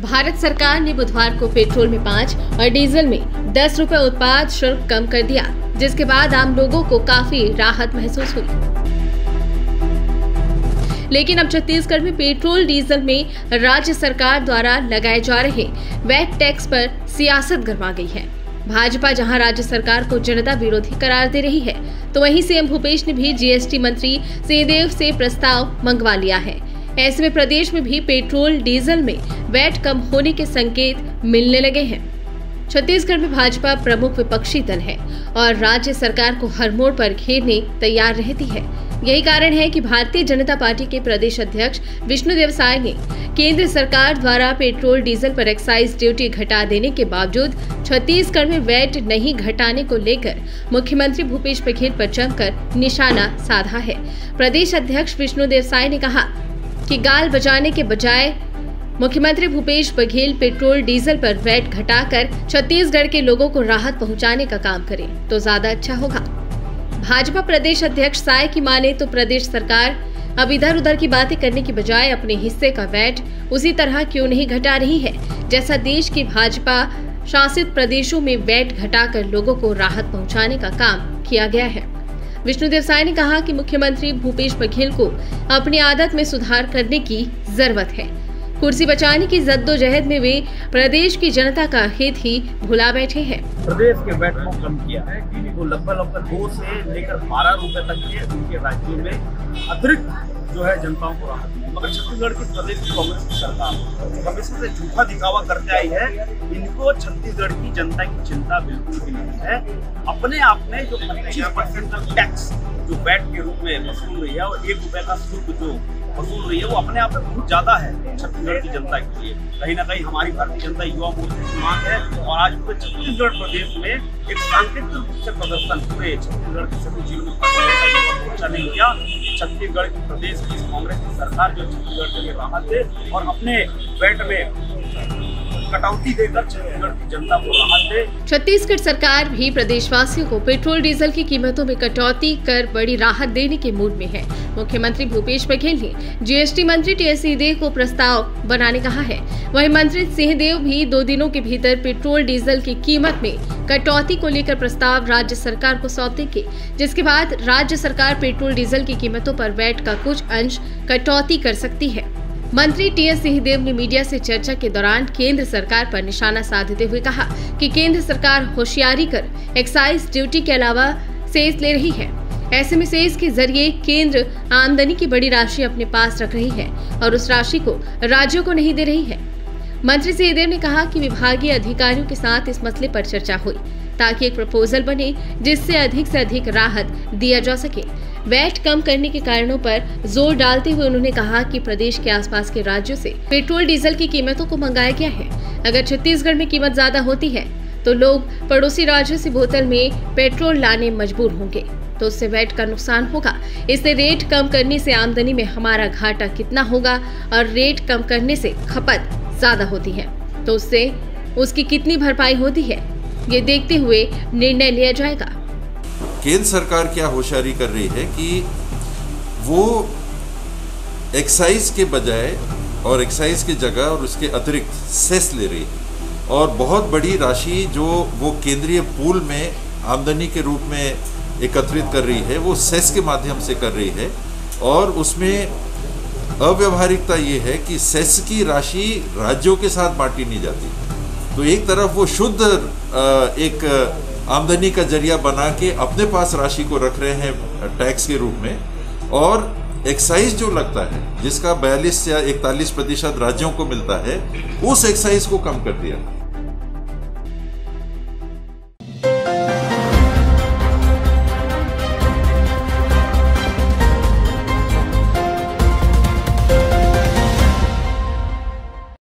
भारत सरकार ने बुधवार को पेट्रोल में 5 और डीजल में 10 रुपए उत्पाद शुल्क कम कर दिया, जिसके बाद आम लोगों को काफी राहत महसूस हुई। लेकिन अब छत्तीसगढ़ में पेट्रोल डीजल में राज्य सरकार द्वारा लगाए जा रहे वैट टैक्स पर सियासत गरमा गई है। भाजपा जहां राज्य सरकार को जनता विरोधी करार दे रही है, तो वहीं सीएम भूपेश ने भी जीएसटी मंत्री सिंहदेव से प्रस्ताव मंगवा लिया है। ऐसे में प्रदेश में भी पेट्रोल डीजल में वैट कम होने के संकेत मिलने लगे हैं। छत्तीसगढ़ में भाजपा प्रमुख विपक्षी दल है और राज्य सरकार को हर मोड़ पर घेरने तैयार रहती है। यही कारण है कि भारतीय जनता पार्टी के प्रदेश अध्यक्ष विष्णुदेव साय ने केंद्र सरकार द्वारा पेट्रोल डीजल पर एक्साइज ड्यूटी घटा देने के बावजूद छत्तीसगढ़ में वैट नहीं घटाने को लेकर मुख्यमंत्री भूपेश बघेल पर जमकर निशाना साधा है। प्रदेश अध्यक्ष विष्णुदेव साय ने कहा कि गाल बजाने के बजाय मुख्यमंत्री भूपेश बघेल पेट्रोल डीजल पर वैट घटाकर छत्तीसगढ़ के लोगों को राहत पहुंचाने का काम करें तो ज्यादा अच्छा होगा। भाजपा प्रदेश अध्यक्ष साय की माने तो प्रदेश सरकार अब इधर उधर की बातें करने की बजाय अपने हिस्से का वैट उसी तरह क्यों नहीं घटा रही है जैसा देश की भाजपा शासित प्रदेशों में वैट घटाकर लोगों को राहत पहुँचाने का काम किया गया है। विष्णुदेव साय ने कहा कि मुख्यमंत्री भूपेश बघेल को अपनी आदत में सुधार करने की जरूरत है। कुर्सी बचाने की जद्दोजहद में वे प्रदेश की जनता का हित ही भुला बैठे हैं। प्रदेश के वैट को कम किया है, वो लगभग 2 से लेकर 12 रुपए तक के उनके राज्यों में अतिरिक्त जो है जनताओं को राहत दी। मगर छत्तीसगढ़ की प्रदेश की कांग्रेस की सरकार हमेशा से झूठा दिखावा करते आई है। इनको छत्तीसगढ़ की जनता की चिंता बिल्कुल भी नहीं है। अपने आप में जो 25% का टैक्स जो वैट के रूप में वसूल रही है और 1 रुपए का शुल्क जो वसूल रही है, वो अपने आप में बहुत ज्यादा है छत्तीसगढ़ की जनता के लिए। कहीं ना कहीं हमारी भारतीय जनता युवा मोर्चा की मांग है और आज पूरे छत्तीसगढ़ प्रदेश में एक सांकेतिक रूप से प्रदर्शन पूरे छत्तीसगढ़ के सभी जिलों में युवा मोर्चा ने किया। छत्तीसगढ़ की प्रदेश की कांग्रेस की सरकार जो छत्तीसगढ़ के लिए राहत दे और अपने वैट में कटौती देकर छत्तीसगढ़ की जनता को राहत दे। छत्तीसगढ़ सरकार भी प्रदेशवासियों को पेट्रोल डीजल की कीमतों में कटौती कर बड़ी राहत देने के मूड में है। मुख्यमंत्री भूपेश बघेल ने जीएसटी मंत्री टीएस सिंहदेव को प्रस्ताव बनाने कहा है। वहीं मंत्री सिंहदेव भी 2 दिनों के भीतर पेट्रोल डीजल की कीमत में कटौती को लेकर प्रस्ताव राज्य सरकार को सौंप देंगे, जिसके बाद राज्य सरकार पेट्रोल डीजल की कीमतों पर वैट का कुछ अंश कटौती कर सकती है। मंत्री टीएस सिंहदेव ने मीडिया से चर्चा के दौरान केंद्र सरकार पर निशाना साधते हुए कहा कि केंद्र सरकार होशियारी कर एक्साइज ड्यूटी के अलावा सेस ले रही है। ऐसे में सेस के जरिए केंद्र आमदनी की बड़ी राशि अपने पास रख रही है और उस राशि को राज्यों को नहीं दे रही है। मंत्री सिंहदेव ने कहा कि विभागीय अधिकारियों के साथ इस मसले पर चर्चा हुई ताकि एक प्रपोजल बने जिससे अधिक से अधिक राहत दिया जा सके। वैट कम करने के कारणों पर जोर डालते हुए उन्होंने कहा कि प्रदेश के आसपास के राज्यों से पेट्रोल डीजल की कीमतों को मंगाया गया है। अगर छत्तीसगढ़ में कीमत ज्यादा होती है तो लोग पड़ोसी राज्यों से बोतल में पेट्रोल लाने मजबूर होंगे, तो उससे वैट का नुकसान होगा। इससे रेट कम करने से आमदनी में हमारा घाटा कितना होगा और रेट कम करने से खपत ज्यादा होती है तो उससे उसकी कितनी भरपाई होती है, ये देखते हुए निर्णय लिया जाएगा। केंद्र सरकार क्या होशियारी कर रही है कि वो एक्साइज के बजाय और एक्साइज की जगह और उसके अतिरिक्त सेस ले रही है और बहुत बड़ी राशि जो वो केंद्रीय पूल में आमदनी के रूप में एकत्रित कर रही है वो सेस के माध्यम से कर रही है। और उसमें अव्यवहारिकता ये है कि सेस की राशि राज्यों के साथ बांटी नहीं जाती। तो एक तरफ वो शुद्ध एक आमदनी का जरिया बना के अपने पास राशि को रख रहे हैं टैक्स के रूप में, और एक्साइज जो लगता है जिसका 42 या 41% राज्यों को मिलता है, उस एक्साइज को कम कर दिया।